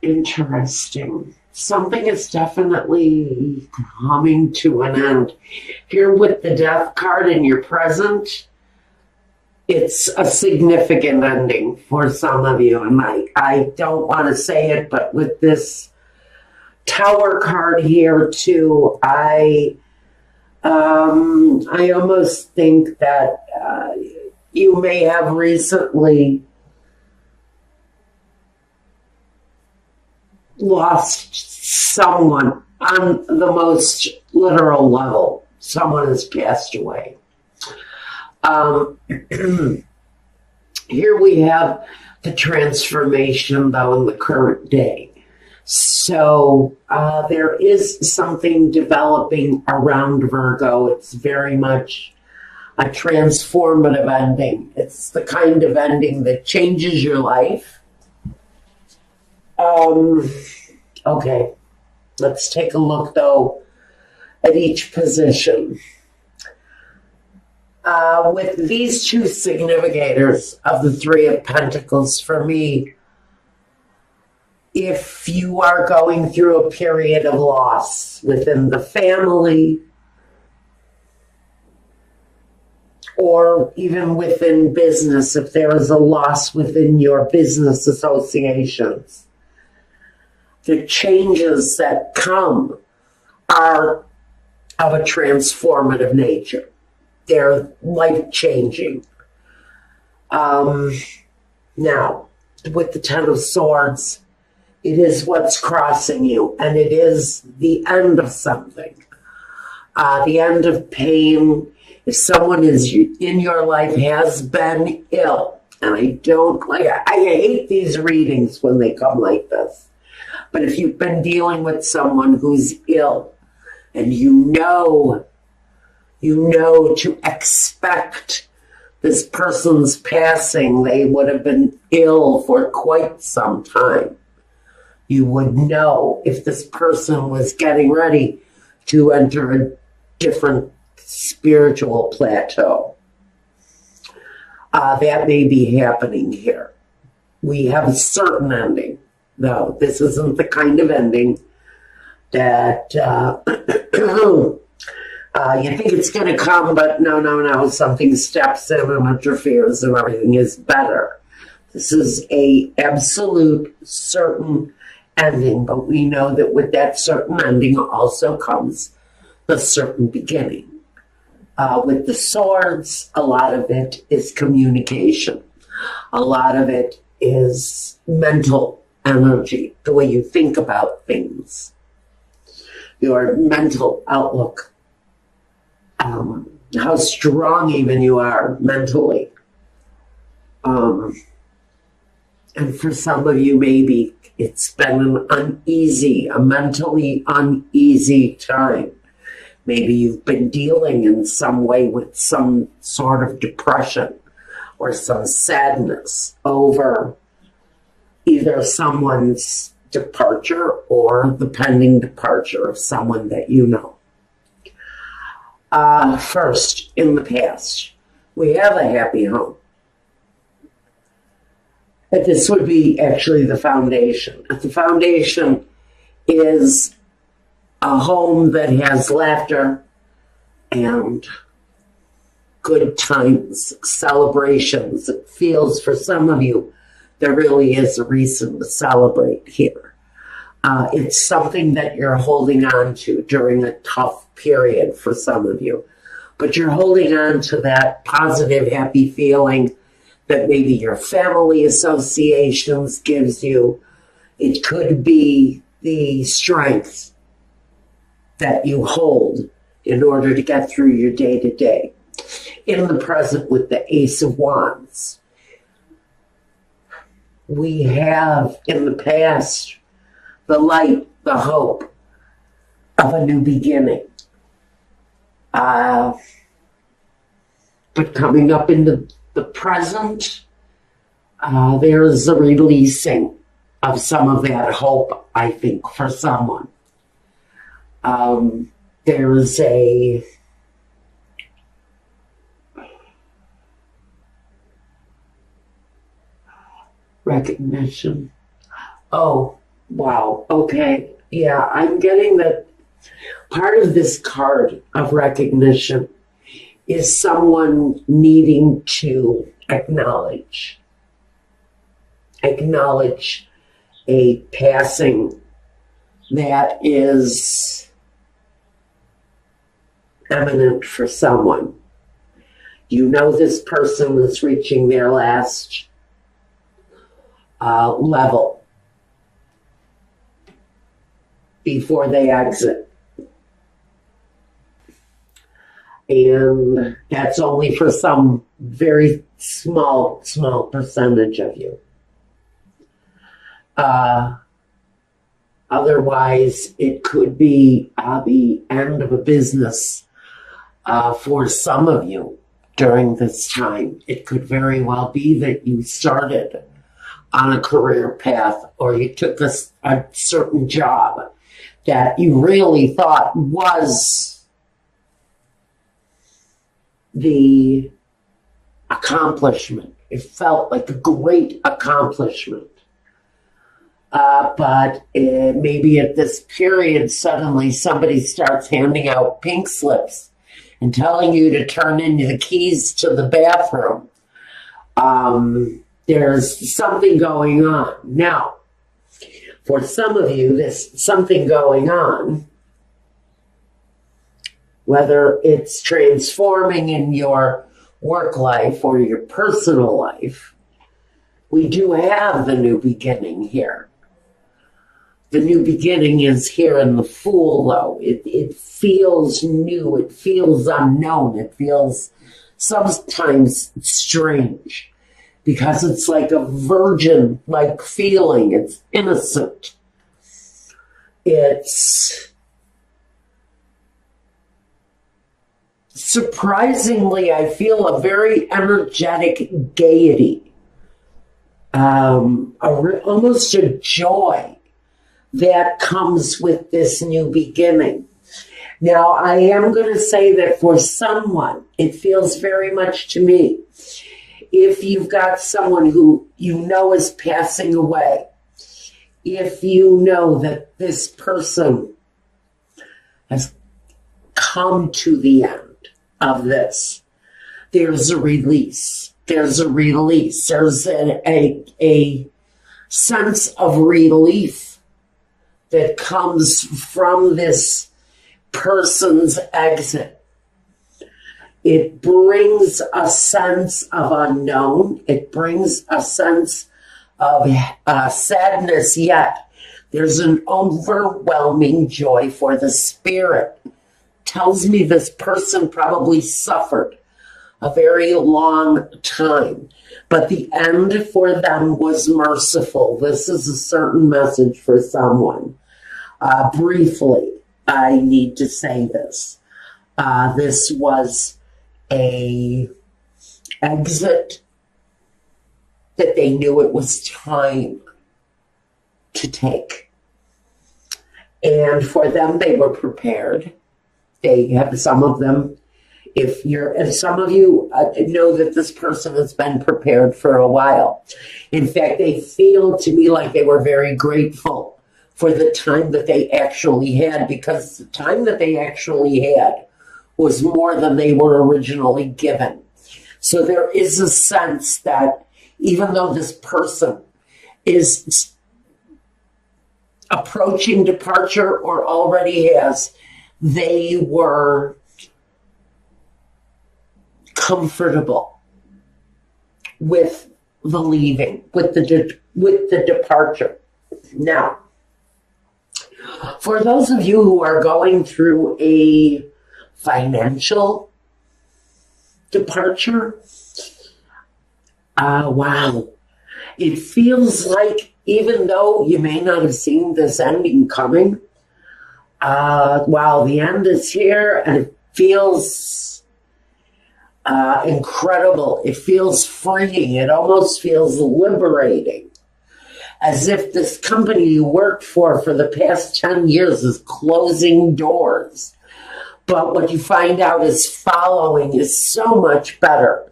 Interesting. Something is definitely coming to an end. Here with the death card in your present, it's a significant ending for some of you. And I don't want to say it, but with this Tower card here too, I almost think that you may have recently lost someone on the most literal level. Someone has passed away. Here we have the transformation, though, in the current day. So there is something developing around Virgo. It's very much a transformative ending. It's the kind of ending that changes your life. Okay, let's take a look, though, at each position. With these two significators of the Three of Pentacles, for me, if you are going through a period of loss within the family or even within business, if there is a loss within your business associations, the changes that come are of a transformative nature. They're life-changing. Now, with the Ten of Swords, it is what's crossing you, and it is the end of something. The end of pain. If someone is in your life has been ill, and I hate these readings when they come like this, but if you've been dealing with someone who's ill, and you know to expect this person's passing, they would have been ill for quite some time. You would know if this person was getting ready to enter a different spiritual plateau. That may be happening here. We have a certain ending, though. This isn't the kind of ending that you think it's going to come, but no, something steps in and interferes and everything is better. This is a absolute certain ending, but we know that with that certain ending also comes the certain beginning. With the swords, a lot of it is communication. A lot of it is mental energy, the way you think about things, your mental outlook, how strong even you are mentally. And for some of you, maybe it's been a mentally uneasy time. Maybe you've been dealing in some way with some sort of depression or some sadness over either someone's departure or the pending departure of someone that you know. First, in the past, we have a happy home. But this would be actually the foundation. The foundation is a home that has laughter and good times, celebrations. It feels for some of you there really is a reason to celebrate here. It's something that you're holding on to during a tough period for some of you. But you're holding on to that positive, happy feeling that maybe your family associations gives you. It could be the strength that you hold in order to get through your day-to-day. In the present with the Ace of Wands, we have in the past the light, the hope of a new beginning. But coming up into the present, there's a releasing of some of that hope, I think, for someone. There's a recognition. Oh, Wow. Okay. Yeah, I'm getting that part of this card of recognition is someone needing to acknowledge a passing that is eminent for someone. You know this person is reaching their last level before they exit. And that's only for some very small percentage of you. Otherwise, it could be the end of a business for some of you during this time. It could very well be that you started on a career path, or you took a certain job that you really thought was the accomplishment. It felt like a great accomplishment. But maybe at this period, suddenly somebody starts handing out pink slips and telling you to turn in the keys to the bathroom. There's something going on. Now, for some of you, there's something going on, whether it's transforming in your work life or your personal life. We do have the new beginning here. The new beginning is here in the Fool, though. It feels new. It feels unknown. It feels sometimes strange because it's like a virgin-like feeling. It's innocent. It's surprisingly, I feel a very energetic gaiety, almost a joy that comes with this new beginning. Now, I am going to say that for someone, it feels very much to me, if you've got someone who you know is passing away, if you know that this person has come to the end of this, there's a release. There's a release. There's a sense of relief that comes from this person's exit. It brings a sense of unknown. It brings a sense of sadness, yet there's an overwhelming joy for the spirit. Tells me this person probably suffered a very long time, but the end for them was merciful. This is a certain message for someone. Briefly, I need to say this. This was a exit that they knew it was time to take. And for them, they were prepared. They have some of them. If some of you know that this person has been prepared for a while. In fact, they feel to me like they were very grateful for the time that they actually had, because the time that they actually had was more than they were originally given. So there is a sense that even though this person is approaching departure or already has, they were comfortable with the leaving, with the departure. Now, for those of you who are going through a financial departure, wow, it feels like even though you may not have seen this ending coming, wow, the end is here, and it feels incredible. It feels freeing. It almost feels liberating. As if this company you worked for the past 10 years is closing doors. But what you find out is following is so much better,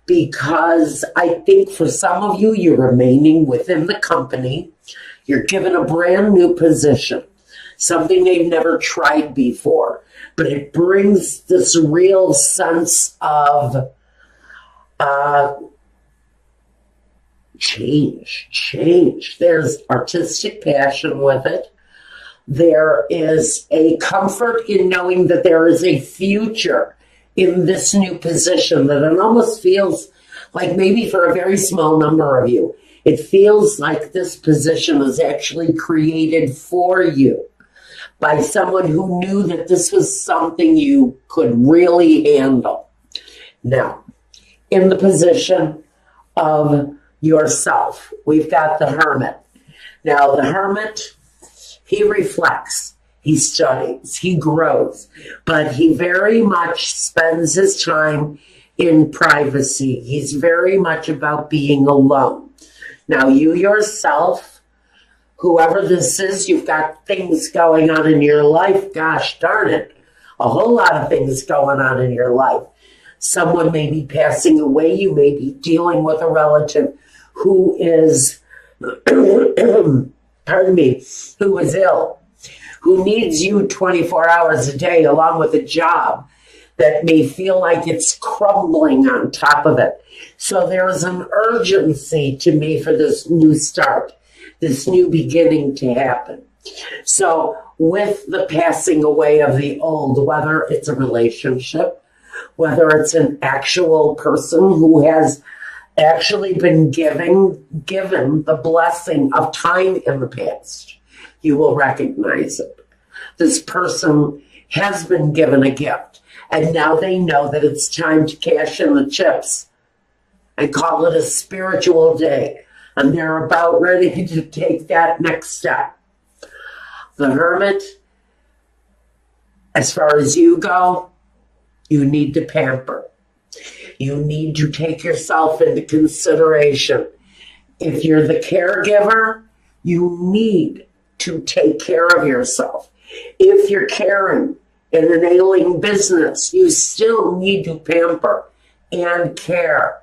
because I think for some of you, you're remaining within the company. You're given a brand new position, something they've never tried before, but it brings this real sense of change. There's artistic passion with it. There is a comfort in knowing that there is a future in this new position, that it almost feels like, maybe for a very small number of you, it feels like this position is actually created for you by someone who knew that this was something you could really handle. Now, in the position of yourself, we've got the Hermit. Now, the Hermit, he reflects, he studies, he grows, but he very much spends his time in privacy. He's very much about being alone. Now, you yourself, whoever this is, you've got things going on in your life. Gosh darn it, a whole lot of things going on in your life. Someone may be passing away. You may be dealing with a relative who is, pardon me, who is ill, who needs you 24 hours a day, along with a job that may feel like it's crumbling on top of it. So there is an urgency to me for this new start, this new beginning to happen. So with the passing away of the old, whether it's a relationship, whether it's an actual person who has actually been given the blessing of time in the past, you will recognize it. This person has been given a gift, and now they know that it's time to cash in the chips and call it a spiritual day, and they're about ready to take that next step. The Hermit, as far as you go, you need to pamper. You need to take yourself into consideration. If you're the caregiver, you need to take care of yourself. If you're caring in an ailing business, you still need to pamper and care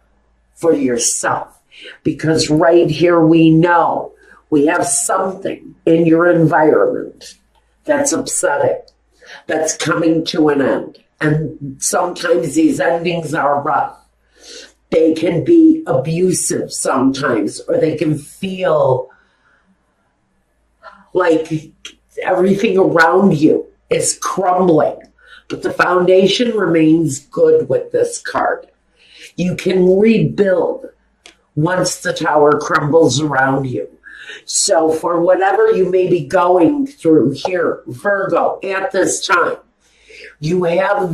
for yourself. Because right here we know we have something in your environment that's upsetting, that's coming to an end. And sometimes these endings are rough. They can be abusive sometimes, or they can feel like everything around you is crumbling. But the foundation remains good with this card. You can rebuild once the tower crumbles around you. So for whatever you may be going through here, Virgo, at this time, you have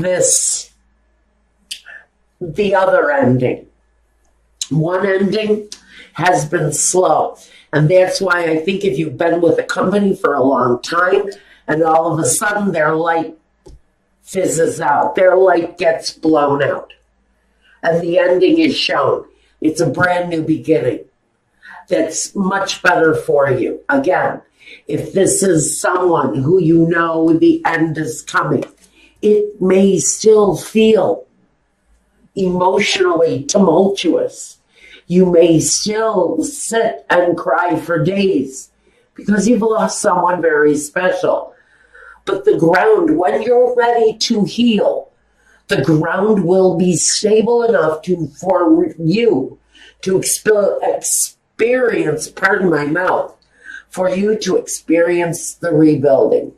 the other ending. One ending has been slow. And that's why I think if you've been with a company for a long time and all of a sudden their light fizzes out, their light gets blown out, and the ending is shown, it's a brand new beginning that's much better for you. Again, if this is someone who you know the end is coming, it may still feel emotionally tumultuous. You may still sit and cry for days because you've lost someone very special. But the ground, when you're ready to heal, the ground will be stable enough for you to experience, pardon my mouth, for you to experience the rebuilding.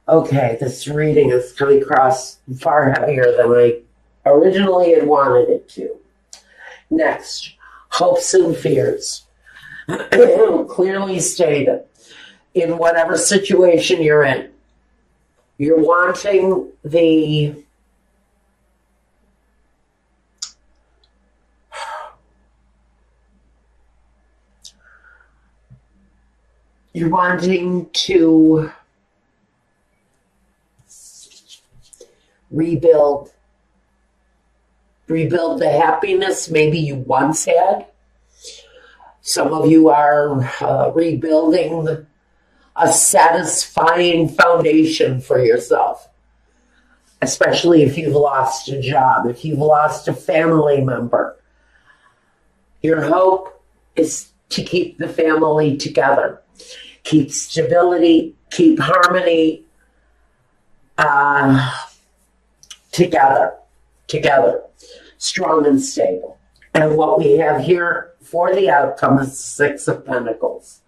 Okay, this reading is coming across far heavier than I originally had wanted it to. Next, hopes and fears. Clearly stated, in whatever situation you're in, you're wanting to rebuild the happiness maybe you once had. Some of you are rebuilding a satisfying foundation for yourself, especially if you've lost a job, if you've lost a family member. Your hope is to keep the family together, keep stability, keep harmony together, strong and stable. And what we have here for the outcome is 6 of Pentacles.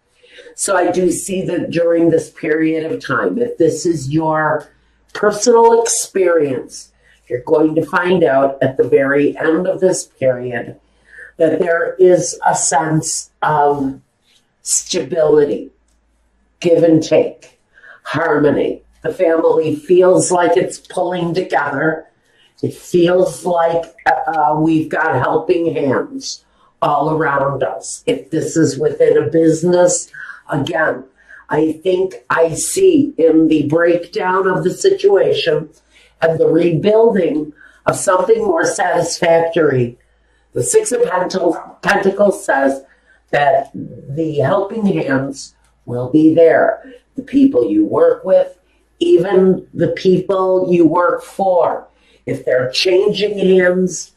So I do see that during this period of time, if this is your personal experience, you're going to find out at the very end of this period that there is a sense of stability, give and take, harmony. The family feels like it's pulling together. It feels like we've got helping hands all around us. If this is within a business, again, I think I see in the breakdown of the situation and the rebuilding of something more satisfactory. The 6 of Pentacles says that the helping hands will be there. The people you work with, even the people you work for. If they're changing hands,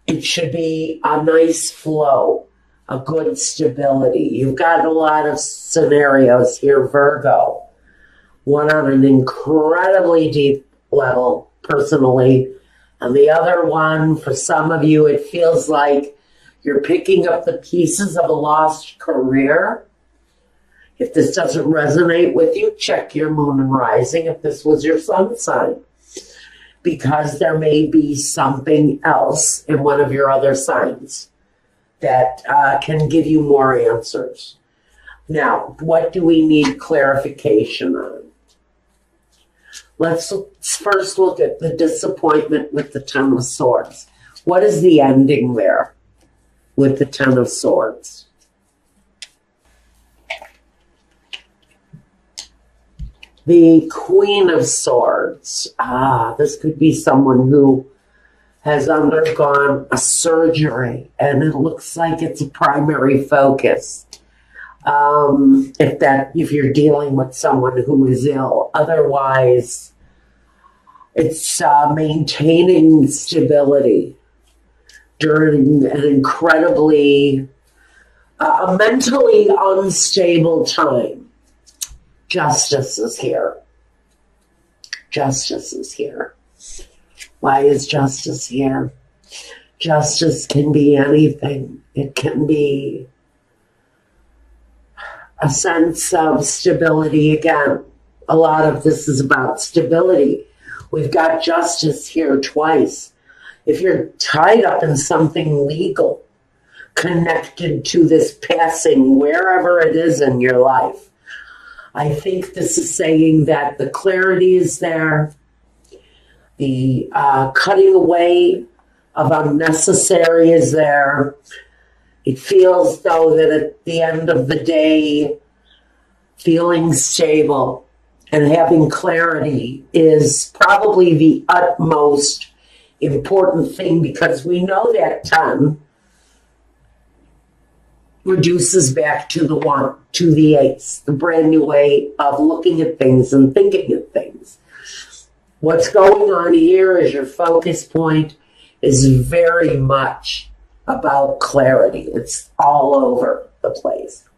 it should be a nice flow, a good stability. You've got a lot of scenarios here, Virgo. One on an incredibly deep level, personally, and the other one, for some of you, it feels like you're picking up the pieces of a lost career. If this doesn't resonate with you, check your moon and rising if this was your sun sign, because there may be something else in one of your other signs that can give you more answers. Now, what do we need clarification on? Let's first look at the disappointment with the 10 of Swords. What is the ending there with the 10 of Swords? The Queen of Swords. This could be someone who has undergone a surgery and it looks like it's a primary focus. If you're dealing with someone who is ill. Otherwise, it's maintaining stability during an incredibly mentally unstable time. Justice is here. Justice is here. Why is justice here? Justice can be anything. It can be a sense of stability. Again, a lot of this is about stability. We've got justice here twice. If you're tied up in something legal connected to this passing, wherever it is in your life, I think this is saying that the clarity is there, the cutting away of unnecessary is there. It feels, though, that at the end of the day, feeling stable and having clarity is probably the utmost important thing, because we know that 10 reduces back to the 1, to the ace, the brand new way of looking at things and thinking of things. What's going on here is your focus point is very much about clarity. It's all over the place.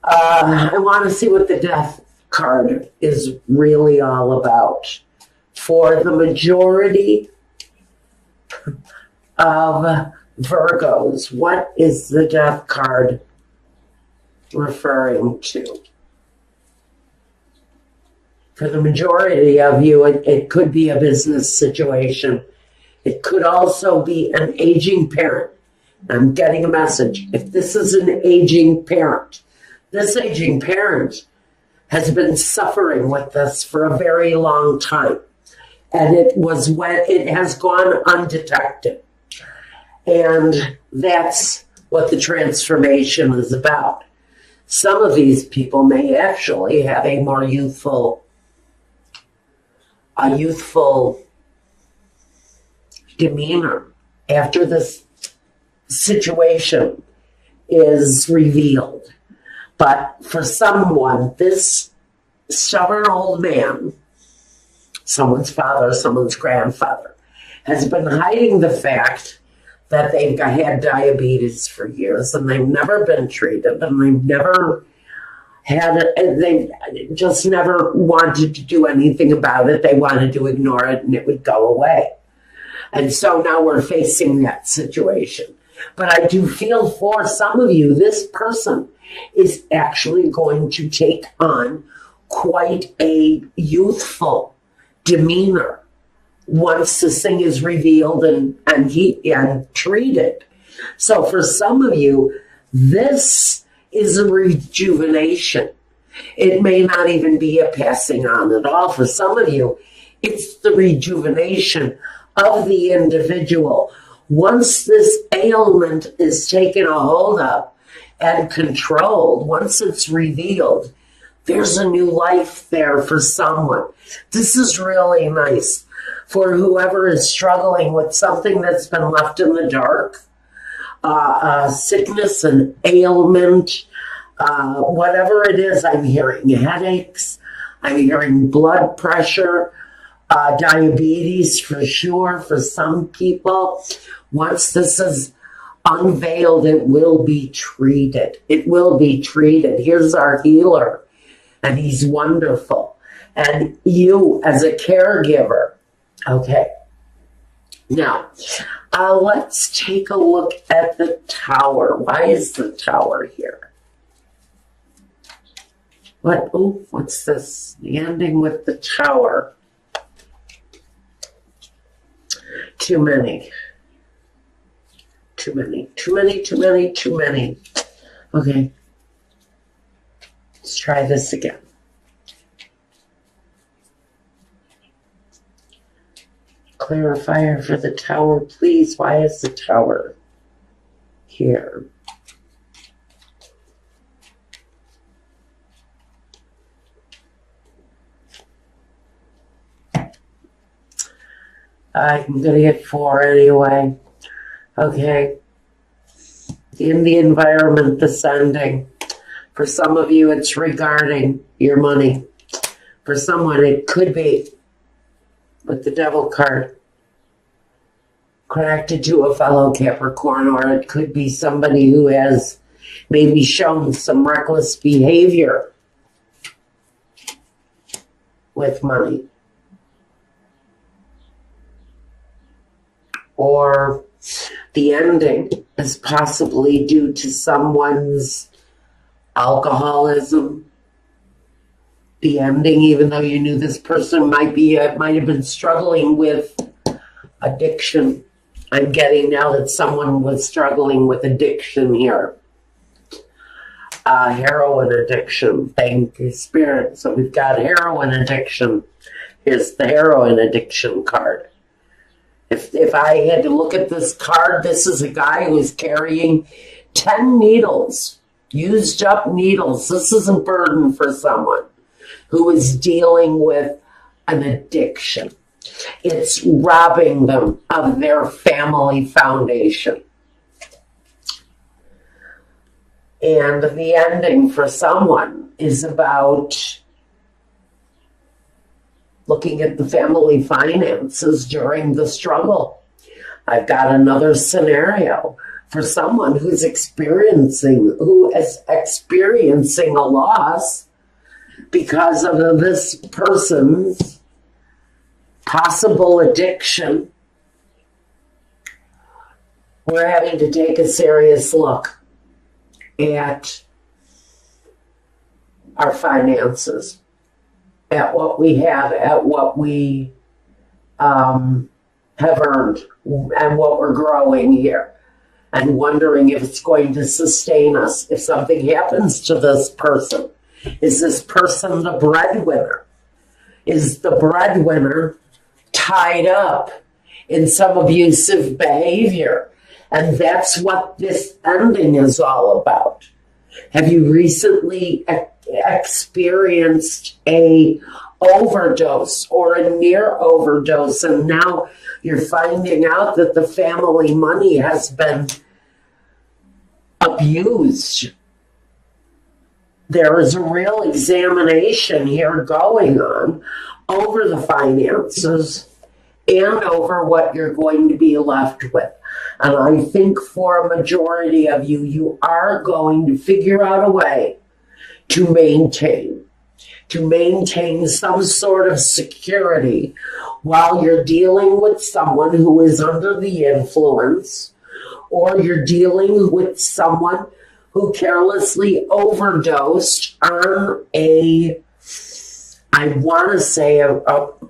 I want to see what the Death card is really all about. For the majority of Virgos, what is the Death card referring to? For the majority of you, it could be a business situation. It could also be an aging parent. I'm getting a message. If this is an aging parent, this aging parent has been suffering with this for a very long time. And it has gone undetected. And that's what the transformation is about. Some of these people may actually have a more youthful demeanor after this situation is revealed. But for someone, this stubborn old man, someone's father, someone's grandfather, has been hiding the fact that they've had diabetes for years and they've never been treated and they've never had it, they just never wanted to do anything about it. They wanted to ignore it and it would go away. And so now we're facing that situation. But I do feel for some of you, this person is actually going to take on quite a youthful demeanor once this thing is revealed and treated. So for some of you, this is a rejuvenation. It may not even be a passing on at all. For some of you, it's the rejuvenation of the individual. Once this ailment is taken a hold of and controlled, once it's revealed, there's a new life there for someone. This is really nice for whoever is struggling with something that's been left in the dark, sickness and ailment, whatever it is. I'm hearing headaches, I'm hearing blood pressure, diabetes for sure for some people. Once this is unveiled, it will be treated. It will be treated. Here's our healer, and he's wonderful. And you as a caregiver, okay. Now, let's take a look at the Tower. Why is the Tower here? What's this? The ending with the Tower. Too many. Okay. Let's try this again. Clarifier for the Tower, please. Why is the Tower here? I'm going to get 4 anyway. Okay. In the environment descending. For some of you, it's regarding your money. For someone, it could be with the Devil card connected to a fellow Capricorn, or it could be somebody who has maybe shown some reckless behavior with money. Or the ending is possibly due to someone's alcoholism. The ending, even though you knew this person might have been struggling with addiction. I'm getting now that someone was struggling with addiction here. Heroin addiction. Thank you, Spirit. So we've got heroin addiction. Here's the heroin addiction card. If I had to look at this card, this is a guy who's carrying 10 needles, used up needles. This is a burden for someone who is dealing with an addiction. It's robbing them of their family foundation. And the ending for someone is about looking at the family finances during the struggle. I've got another scenario for someone who is experiencing a loss because of this person's possible addiction. We're having to take a serious look at our finances, at what we have, at what we have earned, and what we're growing here, and wondering if it's going to sustain us. If something happens to this person, is this person the breadwinner? Is the breadwinner tied up in some abusive behavior? And that's what this ending is all about. Have you recently experienced a overdose or a near overdose, and now you're finding out that the family money has been abused? There is a real examination here going on over the finances and over what you're going to be left with. And I think for a majority of you, you are going to figure out a way to maintain some sort of security while you're dealing with someone who is under the influence, or you're dealing with someone who carelessly overdosed on I want to say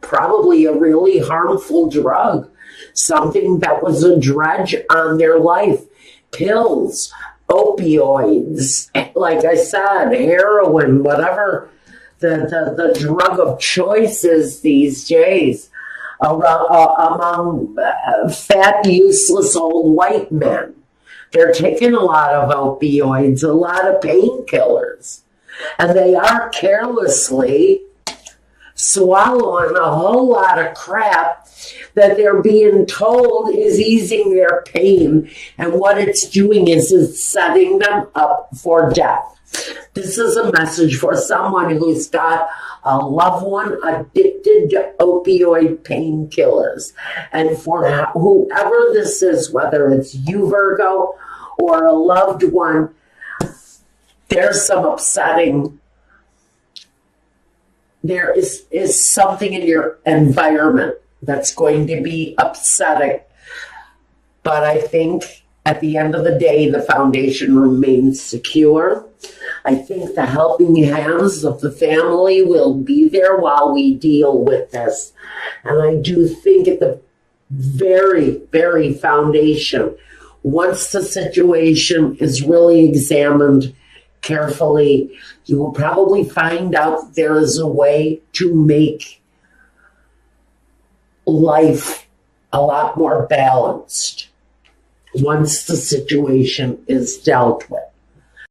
probably a really harmful drug, something that was a dredge on their life. Pills, opioids, like I said, heroin, whatever the drug of choice is these days among fat, useless old white men. They're taking a lot of opioids, a lot of painkillers, and they are carelessly swallowing a whole lot of crap that they're being told is easing their pain, and what it's doing is it's setting them up for death. This is a message for someone who's got a loved one addicted to opioid painkillers. And for whoever this is, whether it's you, Virgo, or a loved one, there's some upsetting. There is something in your environment that's going to be upsetting. But I think at the end of the day, the foundation remains secure. I think the helping hands of the family will be there while we deal with this. And I do think at the very, very foundation, once the situation is really examined carefully, you will probably find out there is a way to make life a lot more balanced once the situation is dealt with.